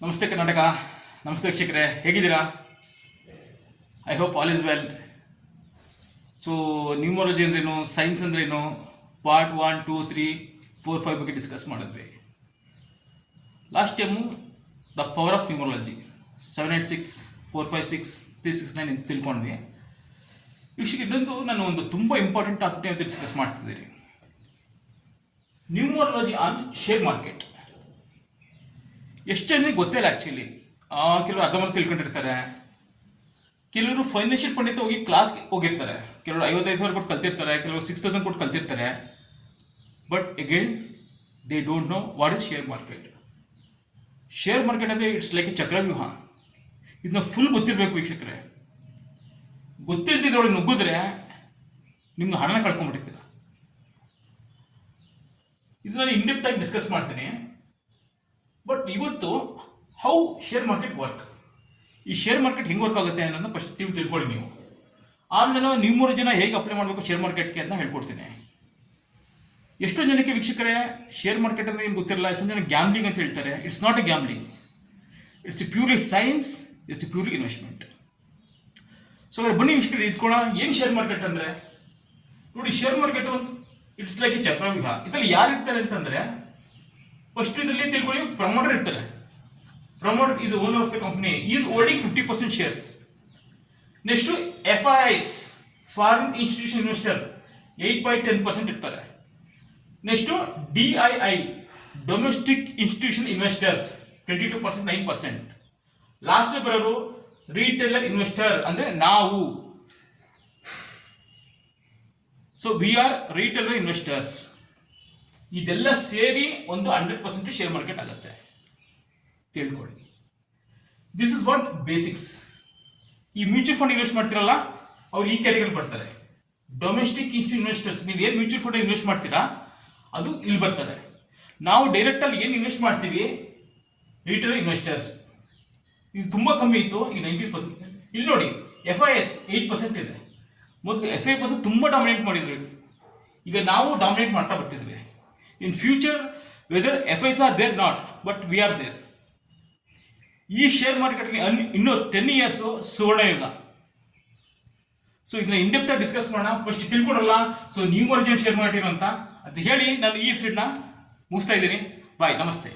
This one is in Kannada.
ನಮಸ್ತೆ ಕರ್ನಾಟಕ, ನಮಸ್ತೆ ವೀಕ್ಷಕರೇ, ಹೇಗಿದ್ದೀರಾ? I hope all is well. So numerology ಅಂದ್ರೇನು, ಸೈನ್ಸ್ ಅಂದ್ರೇನು, ಪಾರ್ಟ್ 1, 2, 3, 4, 5 ಬಗ್ಗೆ ಡಿಸ್ಕಸ್ ಮಾಡಿದ್ವಿ. Last time the power of numerology 786 456 369 ಅಂತ ತಿಳ್ಕೊಂಡ್ವಿ. ವೀಕ್ಷಕ, ಇನ್ನೊಂದು ನಾನು ಒಂದು ತುಂಬ ಇಂಪಾರ್ಟೆಂಟ್ ಟಾಪಿಕ್ ಅಂತ ಡಿಸ್ಕಸ್ ಮಾಡ್ತಿದ್ದೀನಿ. Numerology on share market. ಎಷ್ಟು ಜನರಿಗೆ ಗೊತ್ತಿಲ್ಲ ಆ್ಯಕ್ಚುಲಿ. ಕೆಲವರು ಅರ್ಧಂಬರ್ಧ ತಿಳ್ಕೊಂಡಿರ್ತಾರೆ, ಕೆಲವರು ಫೈನಾನ್ಷಿಯಲ್ ಪಂಡಿತ ಹೋಗಿ ಕ್ಲಾಸ್ಗೆ ಹೋಗಿರ್ತಾರೆ, ಕೆಲವರು 55,000 ಕೊಟ್ಟು ಕಲ್ತಿರ್ತಾರೆ, ಕೆಲವರು 6,000 ಕೊಟ್ಟು ಕಲ್ತಿರ್ತಾರೆ. But again they don't know what is share market. Share market ಅಂದರೆ ಇಟ್ಸ್ ಲೈಕ್ ಎ ಚಕ್ರವ್ಯೂಹ. ಇದನ್ನ ಫುಲ್ ಗೊತ್ತಿರಬೇಕು ವೀಕ್ಷಕರೇ. ಗೊತ್ತಿಲ್ದಿದ್ದೊಳಗೆ ನುಗ್ಗಿದ್ರೆ ನಿಮ್ಮ ಹಣನ ಕಳ್ಕೊಂಡ್ಬಿಟ್ಟಿರ್ತೀರ. ಇದನ್ನ ಇನ್ಡೆಪ್ತ್ ಆಗಿ ಡಿಸ್ಕಸ್ ಮಾಡ್ತೀನಿ. ಬಟ್ ಇವತ್ತು ಹೌ ಶೇರ್ ಮಾರ್ಕೆಟ್ ವರ್ಕ್, ಈ ಶೇರ್ ಮಾರ್ಕೆಟ್ ಹೆಂಗೆ ವರ್ಕ್ ಆಗುತ್ತೆ ಅನ್ನೋದನ್ನ ಫಸ್ಟ್ ತಿಳ್ಕೊಳ್ಳಿ ನೀವು. ಆಮೇಲೆ ನಾನು ನ್ಯೂಮರಾಲಜಿನ ಹೇಗೆ ಅಪ್ಲೈ ಮಾಡಬೇಕು ಶೇರ್ ಮಾರ್ಕೆಟ್ಗೆ ಅಂತ ಹೇಳ್ಕೊಡ್ತೀನಿ. ಎಷ್ಟೊಂದು ಜನಕ್ಕೆ ವೀಕ್ಷಕರೇ ಶೇರ್ ಮಾರ್ಕೆಟ್ ಅಂದರೆ ಏನು ಗೊತ್ತಿರಲ್ಲ. ಎಷ್ಟೊಂದು ಜನ ಗ್ಯಾಮ್ಲಿಂಗ್ ಅಂತ ಹೇಳ್ತಾರೆ. It's not A gambling, it's A purely science, it's A purely investment. So ಅದ್ರ ಬನ್ನಿ ವೀಕ್ಷಕರೇ ಇಟ್ಕೊಳ್ಳೋ. ಏನು ಶೇರ್ ಮಾರ್ಕೆಟ್ ಅಂದರೆ ನೋಡಿ, ಶೇರ್ ಮಾರ್ಕೆಟ್ ಒಂದು ಇಟ್ಸ್ ಲೈಕ್ ಎ ಚಕ್ರವ್ಯೂಹ. ಇದರಲ್ಲಿ ಯಾರು ಇರ್ತಾರೆ ಅಂತಂದರೆ, ಫಸ್ಟ್ ಇದರಲ್ಲಿ ತಿಳ್ಕೊಳ್ಳಿ, ಪ್ರಮೋಟರ್ ಇರ್ತಾರೆ. Promoter is owner of the company, is holding 50% shares. Next FIIs, foreign institution investor, 8.10% ಇರ್ತಾರೆ. Next DII, domestic institution investors, 22%, 9%. Last ಬರೋರು ರೀಟೇಲರ್ ಇನ್ವೆಸ್ಟರ್, ಅಂದರೆ ನಾವು. So we are retailer investors. ಇದೆಲ್ಲ ಸೇರಿ ಒಂದು 100% ಶೇರ್ ಮಾರ್ಕೆಟ್ ಆಗುತ್ತೆ, ತಿಳ್ಕೊಳ್ಳಿ. This is what basics. ಈ ಮ್ಯೂಚುವಲ್ ಫಂಡ್ ಇನ್ವೆಸ್ಟ್ ಮಾಡ್ತಿರಲ್ಲ, ಅವ್ರು ಈ ಕ್ಯಾಟಗರಿ ಬರ್ತಾರೆ. ಡೊಮೆಸ್ಟಿಕ್ ಇನ್ಸ್ಟಿಟ್ಯೂಷನ್ ಇನ್ವೆಸ್ಟರ್ಸ್, ನೀವು ಏನು ಮ್ಯೂಚುವಲ್ ಫಂಡ್ ಇನ್ವೆಸ್ಟ್ ಮಾಡ್ತೀರಾ ಅದು ಇಲ್ಲಿ ಬರ್ತಾರೆ. ನಾವು ಡೈರೆಕ್ಟಲ್ಲಿ ಏನು ಇನ್ವೆಸ್ಟ್ ಮಾಡ್ತೀವಿ, ರಿಟೇಲ್ ಇನ್ವೆಸ್ಟರ್ಸ್. ಇದು ತುಂಬ ಕಮ್ಮಿ ಇತ್ತು, ಈಗ 90%. ಇಲ್ಲಿ ನೋಡಿ, FIS 8% ಇದೆ. ಮೊದಲು FIS ತುಂಬ ಡಾಮಿನೇಟ್ ಮಾಡಿದ್ರು, ಈಗ ನಾವು ಡಾಮಿನೇಟ್ ಮಾಡ್ತಾ ಬರ್ತಿದ್ವಿ. In future, whether FIs are there not, but we are there. ಈ ಶೇರ್ ಮಾರ್ಕೆಟ್ಲಿ ಇನ್ನೂ 10 years ಸುವರ್ಣಯುಗ. ಸೊ ಇದನ್ನ ಇನ್ಡೆಪ್ತ್ ಆಗಿ ಡಿಸ್ಕಸ್ ಮಾಡೋಣ. ಫಸ್ಟ್ ತಿಳ್ಕೊಡಲ್ಲ. ಸೊ ನ್ಯೂಮರಾಲಜಿ ಶೇರ್ ಮಾರ್ಕೆಟ್ ಅಂತ ಅಂತ ಹೇಳಿ ನಾನು ಈ ಎಪಿಸೋಡ್ನ ಮುಗಿಸ್ತಾ ಇದ್ದೀನಿ. ಬಾಯ್, ನಮಸ್ತೆ.